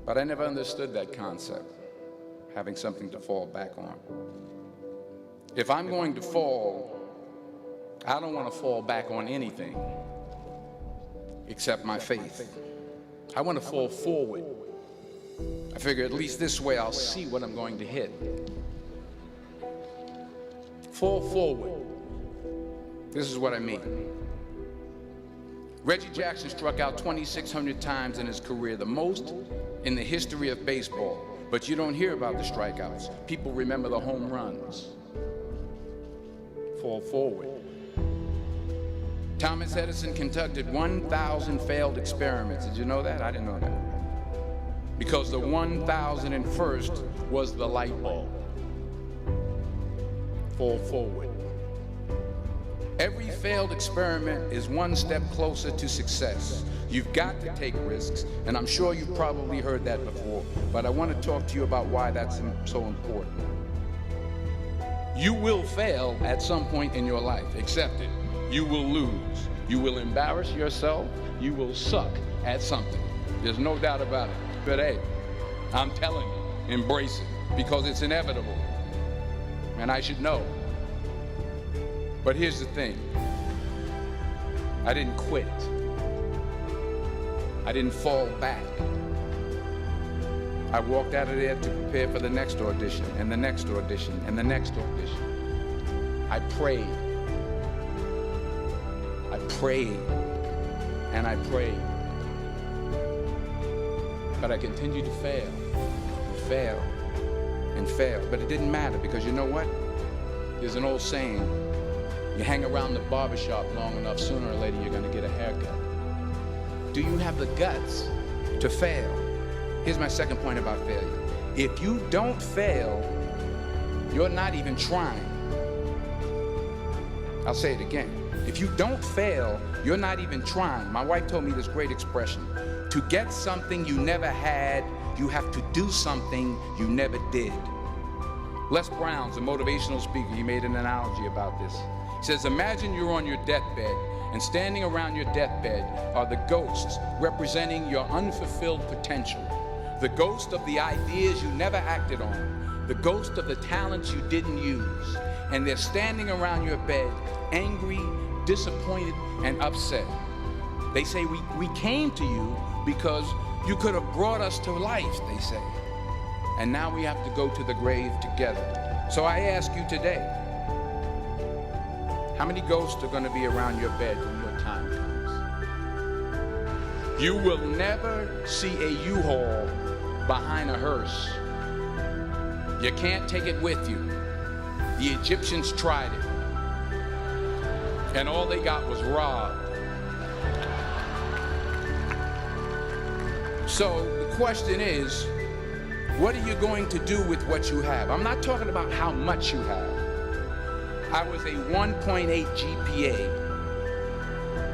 But I never understood that concept, having something to fall back on. If I'm going to fall, I don't want to fall back on anything except my faith. I want to fall forward. I figure at least this way I'll see what I'm going to hit. Fall forward. This is what I mean. Reggie Jackson struck out 2,600 times in his career, the most in the history of baseball. But you don't hear about the strikeouts. People remember the home runs. Fall forward. Thomas Edison conducted 1,000 failed experiments. Did you know that? I didn't know that. Because the 1,001st was the light bulb. Fall forward. Every failed experiment is one step closer to success. You've got to take risks, and I'm sure you've probably heard that before, but I want to talk to you about why that's so important. You will fail at some point in your life. Accept it. You will lose. You will embarrass yourself. You will suck at something. There's no doubt about it. But hey, I'm telling you, embrace it, because it's inevitable. And I should know. But here's the thing. I didn't quit. I didn't fall back. I walked out of there to prepare for the next audition, and the next audition, and the next audition. I prayed. I prayed. And I prayed. But I continued to fail, and fail, and fail. But it didn't matter, because you know what? There's an old saying, you hang around the barbershop long enough, sooner or later you're gonna get a haircut. Do you have the guts to fail? Here's my second point about failure. If you don't fail, you're not even trying. I'll say it again. If you don't fail, you're not even trying. My wife told me this great expression. To get something you never had, you have to do something you never did. Les Brown's a motivational speaker. He made an analogy about this. He says, imagine you're on your deathbed, and standing around your deathbed are the ghosts representing your unfulfilled potential. The ghost of the ideas you never acted on. The ghost of the talents you didn't use. And they're standing around your bed, angry, disappointed, and upset. They say, we came to you because you could have brought us to life, they say. And now we have to go to the grave together. So I ask you today, how many ghosts are going to be around your bed when your time comes? You will never see a U-Haul behind a hearse. You can't take it with you. The Egyptians tried it, and all they got was robbed. So the question is, what are you going to do with what you have? I'm not talking about how much you have. I was a 1.8 GPA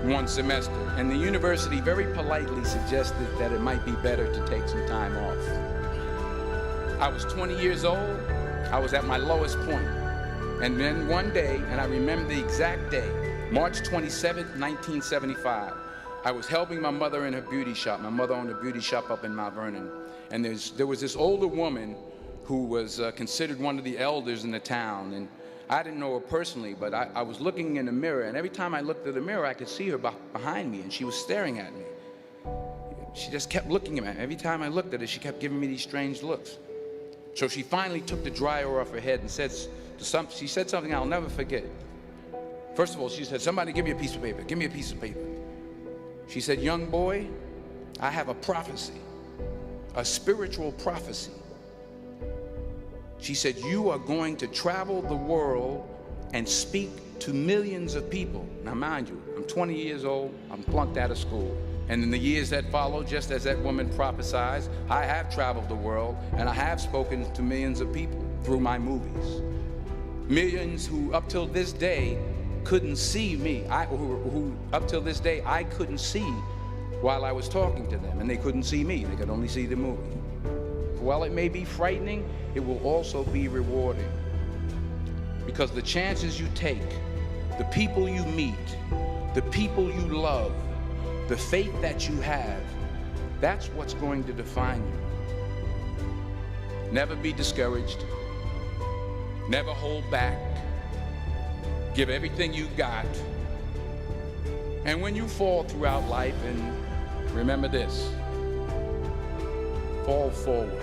one semester, and the university very politely suggested that it might be better to take some time off. I was 20 years old. I was at my lowest point. And then one day, and I remember the exact day, March 27th, 1975, I was helping my mother in her beauty shop. My mother owned a beauty shop up in Mount Vernon. And there was this older woman who was considered one of the elders in the town. And I didn't know her personally, but I was looking in the mirror, and every time I looked at the mirror, I could see her behind me, and she was staring at me. She just kept looking at me. Every time I looked at her, she kept giving me these strange looks. So she finally took the dryer off her head and she said something I'll never forget. First of all, she said, somebody give me a piece of paper. Give me a piece of paper. She said, young boy, I have a prophecy, a spiritual prophecy. She said, you are going to travel the world and speak to millions of people. Now, mind you, I'm 20 years old, I'm flunked out of school. And in the years that followed, just as that woman prophesied, I have traveled the world, and I have spoken to millions of people through my movies. Millions who, up till this day, couldn't see me. Who up till this day, I couldn't see while I was talking to them, and they couldn't see me. They could only see the movie. While it may be frightening, it will also be rewarding. Because the chances you take, the people you meet, the people you love, the faith that you have, that's what's going to define you. Never be discouraged. Never hold back. Give everything you got. And when you fall throughout life, and remember this, fall forward.